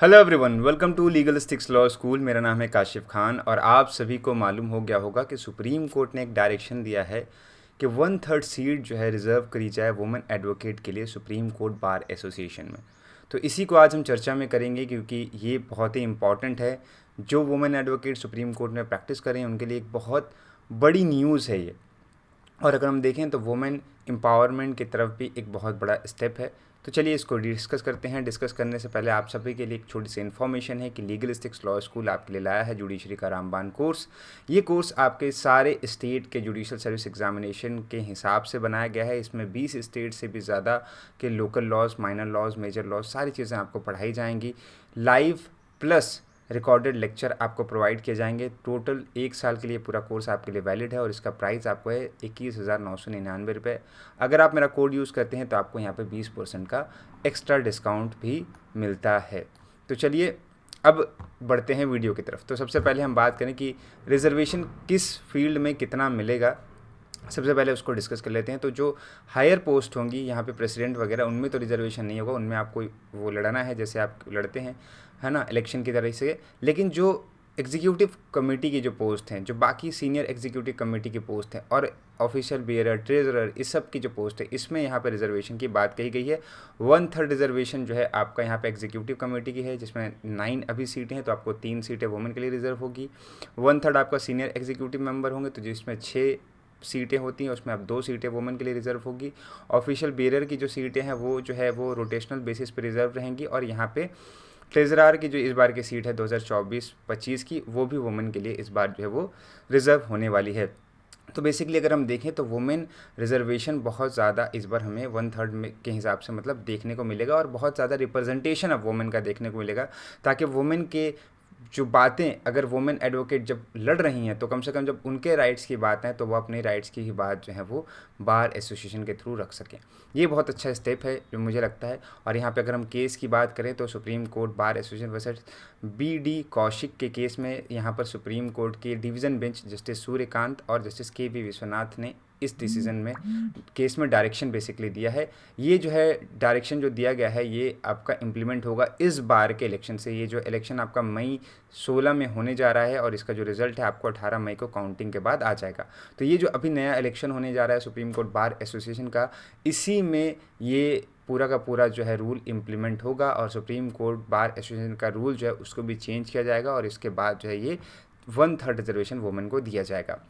Hello everyone, welcome to Legalistics law school. मेरा नाम है काशिफ खान और आप सभी को मालूम हो गया होगा कि सुप्रीम कोर्ट ने एक डायरेक्शन दिया है कि 1/3 सीट जो है रिज़र्व करी जाए वुमेन एडवोकेट के लिए सुप्रीम कोर्ट बार एसोसिएशन में। तो इसी को आज हम चर्चा में करेंगे क्योंकि ये बहुत ही इम्पॉर्टेंट है। जो वुमेन एडवोकेट सुप्रीम कोर्ट में प्रैक्टिस कर रहे हैं उनके लिए एक बहुत बड़ी न्यूज़ है ये। और अगर हम देखें तो वुमेन एम्पावरमेंट की तरफ भी एक बहुत बड़ा स्टेप है। तो चलिए इसको डिस्कस करते हैं। डिस्कस करने से पहले आप सभी के लिए एक छोटी सी इन्फॉर्मेशन है कि लीगलिस्टिक्स लॉ स्कूल आपके लिए लाया है जुडिशरी का रामबान कोर्स। ये कोर्स आपके सारे स्टेट के जुडिशल सर्विस एग्जामिनेशन के हिसाब से बनाया गया है। इसमें 20 स्टेट से भी ज़्यादा के local laws, minor laws, major laws सारी चीज़ें आपको पढ़ाई जाएंगी। लाइव प्लस रिकॉर्डेड लेक्चर आपको प्रोवाइड किए जाएंगे। टोटल 1 साल के लिए पूरा कोर्स आपके लिए वैलिड है और इसका प्राइस आपको है 21,999 रुपये। अगर आप मेरा कोड यूज़ करते हैं तो आपको यहाँ पे 20% का एक्स्ट्रा डिस्काउंट भी मिलता है। तो चलिए अब बढ़ते हैं वीडियो की तरफ। तो सबसे पहले हम बात करें कि रिजर्वेशन किस फील्ड में कितना मिलेगा। सबसे पहले उसको डिस्कस कर लेते हैं। तो जो हायर पोस्ट होंगी यहाँ पे प्रेसिडेंट वगैरह, उनमें तो रिजर्वेशन नहीं होगा, उनमें आपको वो लड़ना है जैसे आप लड़ते हैं, है ना, इलेक्शन की तरह से। लेकिन जो एग्जीक्यूटिव कमेटी की जो पोस्ट हैं, जो बाकी सीनियर एग्जीक्यूटिव कमेटी की पोस्ट हैं और ऑफिशियल बेयरर, ट्रेजरर, इस सब की जो पोस्ट है, इसमें यहाँ पे रिजर्वेशन की बात कही गई है। 1/3 रिजर्वेशन जो है आपका यहाँ पे एग्जीक्यूटिव कमेटी की है, जिसमें 9 अभी सीटें हैं, तो आपको 3 सीटें वुमेन के लिए रिजर्व होगी। 1/3 आपका सीनियर एग्जीक्यूटिव मेंबर होंगे, तो जिसमें 6 सीटें होती हैं, उसमें अब 2 सीटें वुमेन के लिए रिजर्व होगी। ऑफिशियल बेयरर की जो सीटें हैं वो जो है वो रोटेशनल बेसिस पे रिजर्व रहेंगी। और यहाँ पे ट्रेजरार की जो इस बार की सीट है 2024-25 की, वो भी वुमेन के लिए इस बार जो है वो रिजर्व होने वाली है। तो बेसिकली अगर हम देखें तो वुमेन रिजर्वेशन बहुत ज़्यादा इस बार हमें 1/3 में के हिसाब से मतलब देखने को मिलेगा और बहुत ज़्यादा रिप्रेजेंटेशन अब वुमेन का देखने को मिलेगा, ताकि वुमेन के जो बातें, अगर वुमेन एडवोकेट जब लड़ रही हैं तो कम से कम जब उनके राइट्स की बात है तो वो अपने राइट्स की ही बात जो है वो बार एसोसिएशन के थ्रू रख सकें। ये बहुत अच्छा स्टेप है जो मुझे लगता है। और यहाँ पे अगर हम केस की बात करें तो supreme court bar association versus BD Kaushik के केस में यहाँ पर सुप्रीम कोर्ट के डिवीज़न बेंच जस्टिस सूर्यकांत और जस्टिस KV विश्वनाथ ने इस डिसीज़न में केस में डायरेक्शन बेसिकली दिया है। ये जो है डायरेक्शन जो दिया गया है ये आपका इम्प्लीमेंट होगा इस बार के इलेक्शन से। ये जो इलेक्शन आपका मई 16 में होने जा रहा है और इसका जो रिजल्ट है आपको 18 मई को काउंटिंग के बाद आ जाएगा। तो ये जो अभी नया इलेक्शन होने जा रहा है सुप्रीम कोर्ट बार एसोसिएशन का, इसी में ये पूरा का पूरा जो है रूल इम्प्लीमेंट होगा और सुप्रीम कोर्ट बार एसोसिएशन का रूल जो है उसको भी चेंज किया जाएगा और इसके बाद जो है ये 1/3 रिजर्वेशन वुमेन को दिया जाएगा।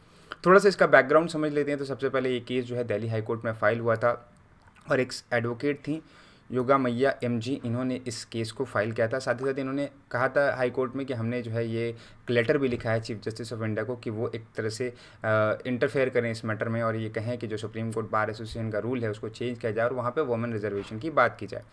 थोड़ा सा इसका बैकग्राउंड समझ लेते हैं। तो सबसे पहले ये केस जो है दिल्ली हाई कोर्ट में फाइल हुआ था और एक एडवोकेट थी योगा मैया MG, इन्होंने इस केस को फाइल किया था। साथ ही साथ इन्होंने कहा था हाई कोर्ट में कि हमने जो है ये लेटर भी लिखा है चीफ जस्टिस ऑफ इंडिया को कि वो एक तरह से इंटरफेयर करें इस मैटर में और ये कहें कि जो सुप्रीम कोर्ट बार एसोसिएशन का रूल है उसको चेंज किया जाए और वहाँ पे वुमेन रिजर्वेशन की बात की जाए।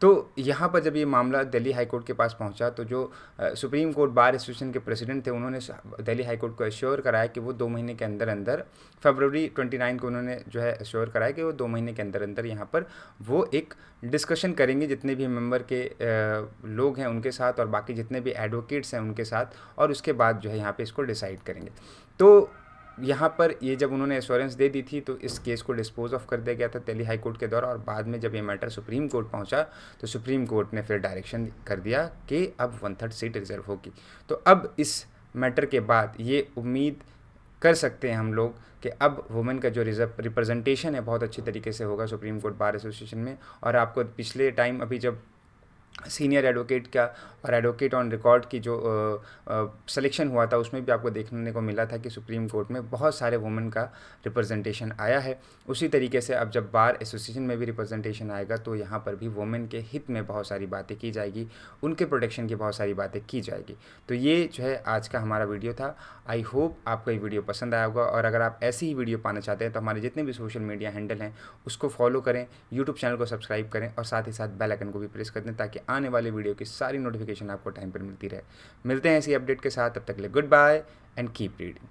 तो यहाँ पर जब ये मामला दिल्ली हाई कोर्ट के पास पहुँचा तो जो सुप्रीम कोर्ट बार एसोसिएशन के प्रेसिडेंट थे उन्होंने दिल्ली हाई कोर्ट को एश्योर कराया कि वो 2 महीने के अंदर अंदर, फरवरी 29 को उन्होंने जो है एश्योर कराया कि वो 2 महीने के अंदर अंदर यहाँ पर वो एक डिस्कशन करेंगे जितने भी मेंबर के लोग हैं उनके साथ और बाकी जितने भी एडवोकेट्स हैं उनके साथ, और उसके बाद जो है यहाँ पर इसको डिसाइड करेंगे। तो यहाँ पर ये जब उन्होंने एश्योरेंस दे दी थी तो इस केस को डिस्पोज ऑफ कर दिया गया था दिल्ली हाई कोर्ट के द्वारा। और बाद में जब ये मैटर सुप्रीम कोर्ट पहुँचा तो सुप्रीम कोर्ट ने फिर डायरेक्शन कर दिया कि अब 1/3 सीट रिजर्व होगी। तो अब इस मैटर के बाद ये उम्मीद कर सकते हैं हम लोग कि अब वुमेन का जो रिप्रेजेंटेशन है बहुत अच्छी तरीके से होगा सुप्रीम कोर्ट बार एसोसिएशन में। और आपको पिछले टाइम अभी जब सीनियर एडवोकेट का और एडवोकेट ऑन रिकॉर्ड की जो सिलेक्शन हुआ था उसमें भी आपको देखने को मिला था कि सुप्रीम कोर्ट में बहुत सारे वुमेन का रिप्रेजेंटेशन आया है। उसी तरीके से अब जब बार एसोसिएशन में भी रिप्रेजेंटेशन आएगा तो यहाँ पर भी वुमेन के हित में बहुत सारी बातें की जाएगी, उनके प्रोटेक्शन की बहुत सारी बातें की जाएगी। तो ये जो है आज का हमारा वीडियो था। आई होप आपको ये वीडियो पसंद आया होगा और अगर आप ऐसी ही वीडियो पाना चाहते हैं तो हमारे जितने भी सोशल मीडिया हैंडल हैं उसको फॉलो करें, यूट्यूब चैनल को सब्सक्राइब करें और साथ ही साथ बेल आइकन को भी प्रेस कर दें ताकि आने वाले वीडियो की सारी नोटिफिकेशन आपको टाइम पर मिलती रहे। मिलते हैं इसी अपडेट के साथ, तब तक के लिए goodbye and keep reading.